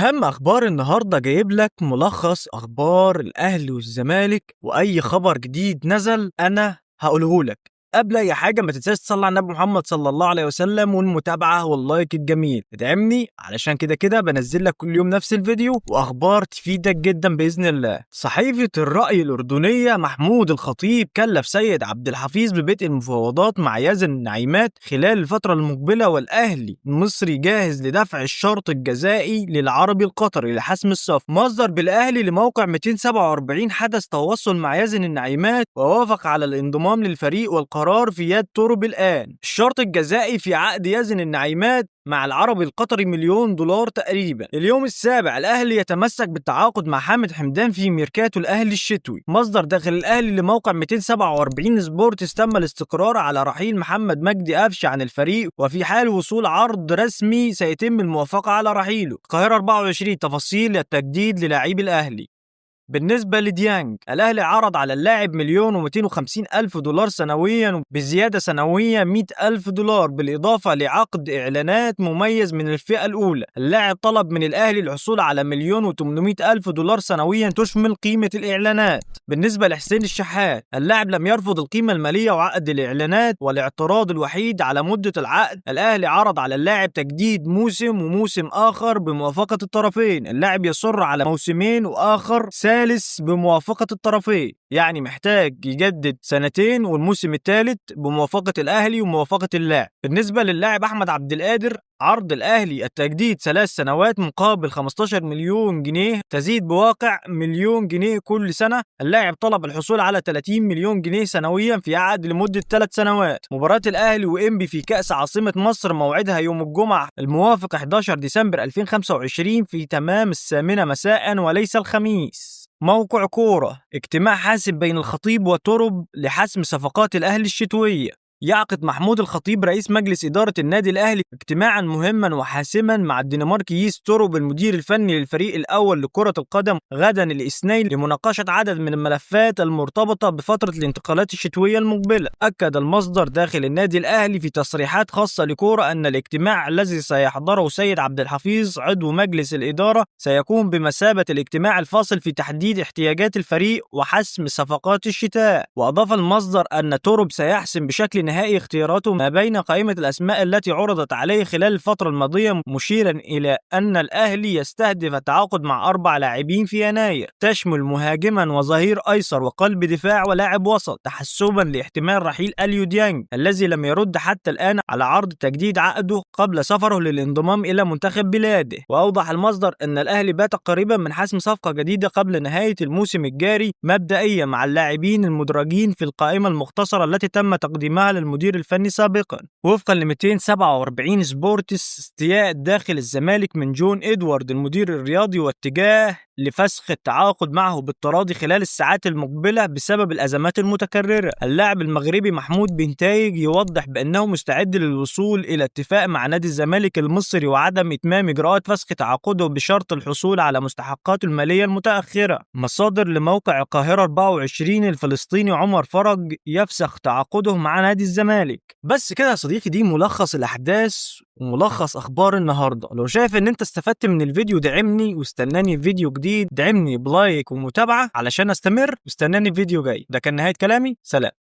أهم أخبار النهاردة جايب لك ملخص أخبار الأهلي والزمالك، وأي خبر جديد نزل أنا هقوله لك. قبل أي حاجة ما تنساش تصلي على النبي محمد صلى الله عليه وسلم، والمتابعة واللايك الجميل ادعمني، علشان كده بنزل لك كل يوم نفس الفيديو وأخبار تفيدك جدا بإذن الله. صحيفة الرأي الأردنية محمود الخطيب كلف سيد عبد الحفيظ ببدء المفاوضات مع يزن النعيمات خلال الفترة المقبلة، والأهلي المصري جاهز لدفع الشرط الجزائي للعربي القطري لحسم الصف. مصدر بالأهلي لموقع 247 حدث تواصل مع يزن النعيمات ووافق على الانضمام للفريق، والقرار في يد تورب الآن. الشرط الجزائي في عقد يزن النعيمات مع العربي القطري $1,000,000 تقريبا. اليوم السابع الأهلي يتمسك بالتعاقد مع حامد حمدان في ميركاتو الأهلي الشتوي. مصدر داخل الأهلي لموقع 247 سبورتس تم الاستقرار على رحيل محمد مجدي قفشه عن الفريق، وفي حال وصول عرض رسمي سيتم الموافقة على رحيله. القاهرة 24 تفاصيل التجديد للاعبي الأهلي. بالنسبة لديانج، الأهلي عرض على اللاعب $1,250,000 سنويا بزيادة سنوية $100,000 بالإضافة لعقد إعلانات مميز من الفئة الأولى. اللاعب طلب من الأهلي الحصول على $1,800,000 سنويا تشمل قيمة الإعلانات. بالنسبة لحسين الشحات، اللاعب لم يرفض القيمة المالية وعقد الإعلانات، والاعتراض الوحيد على مدة العقد. الأهلي عرض على اللاعب تجديد موسم وموسم آخر بموافقة الطرفين. اللاعب يصر على موسمين وآخر ثالث بموافقة الطرفين، يعني محتاج يجدد سنتين والموسم الثالث بموافقة الأهلي وموافقة اللاعب. بالنسبة للاعب أحمد عبد القادر، عرض الأهلي التجديد 3 سنوات مقابل 15 مليون جنيه تزيد بواقع $1,000,000 كل سنة. اللاعب طلب الحصول على 30 مليون جنيه سنويا في عقد لمدة 3 سنوات. مباراة الأهلي وإنبي في كأس عاصمة مصر موعدها يوم الجمعة الموافق 11 ديسمبر 2025 في تمام 8 مساء وليس الخميس. موقع كورة، اجتماع حاسم بين الخطيب وتورب لحسم صفقات الأهلي الشتوية. يعقد محمود الخطيب رئيس مجلس إدارة النادي الأهلي اجتماعا مهما وحاسما مع الدنماركي ييس تورب المدير الفني للفريق الأول لكرة القدم غدا الاثنين لمناقشة عدد من الملفات المرتبطة بفترة الانتقالات الشتوية المقبلة. أكد المصدر داخل النادي الأهلي في تصريحات خاصة لكورة أن الاجتماع الذي سيحضره سيد عبد الحفيظ عضو مجلس الإدارة سيكون بمثابة الاجتماع الفاصل في تحديد احتياجات الفريق وحسم صفقات الشتاء. وأضاف المصدر أن تورب سيحسم بشكل نهائي اختياراته ما بين قائمة الأسماء التي عرضت عليه خلال الفترة الماضية، مشيرا إلى أن الأهلي يستهدف التعاقد مع 4 لاعبين في يناير، تشمل مهاجما وظهير أيسر وقلب دفاع ولاعب وسط، تحسبا لاحتمال رحيل أليو ديانج الذي لم يرد حتى الآن على عرض تجديد عقده قبل سفره للانضمام إلى منتخب بلاده. وأوضح المصدر أن الأهلي بات قريبا من حسم صفقة جديدة قبل نهاية الموسم الجاري مبدئيا مع اللاعبين المدرجين في القائمة المختصرة التي تم تقديمها للمدير الفني سابقا. وفقا ل 247 سبورتس، استياء داخل الزمالك من جون إدوارد المدير الرياضي واتجاه لفسخ التعاقد معه بالتراضي خلال الساعات المقبلة بسبب الأزمات المتكررة. اللاعب المغربي محمود بنتايج يوضح بأنه مستعد للوصول إلى اتفاق مع نادي الزمالك المصري وعدم إتمام إجراءات فسخ تعاقده بشرط الحصول على مستحقاته المالية المتأخرة. مصادر لموقع القاهرة 24 الفلسطيني عمر فرج يفسخ تعاقده مع نادي الزمالك. بس كده يا صديقي، دي ملخص الأحداث وملخص أخبار النهاردة. لو شايف إن أنت استفدت من الفيديو دعمني واستناني فيديو جديد، دعمني بلايك ومتابعة علشان أستمر، واستناني فيديو جاي. ده كان نهاية كلامي، سلام.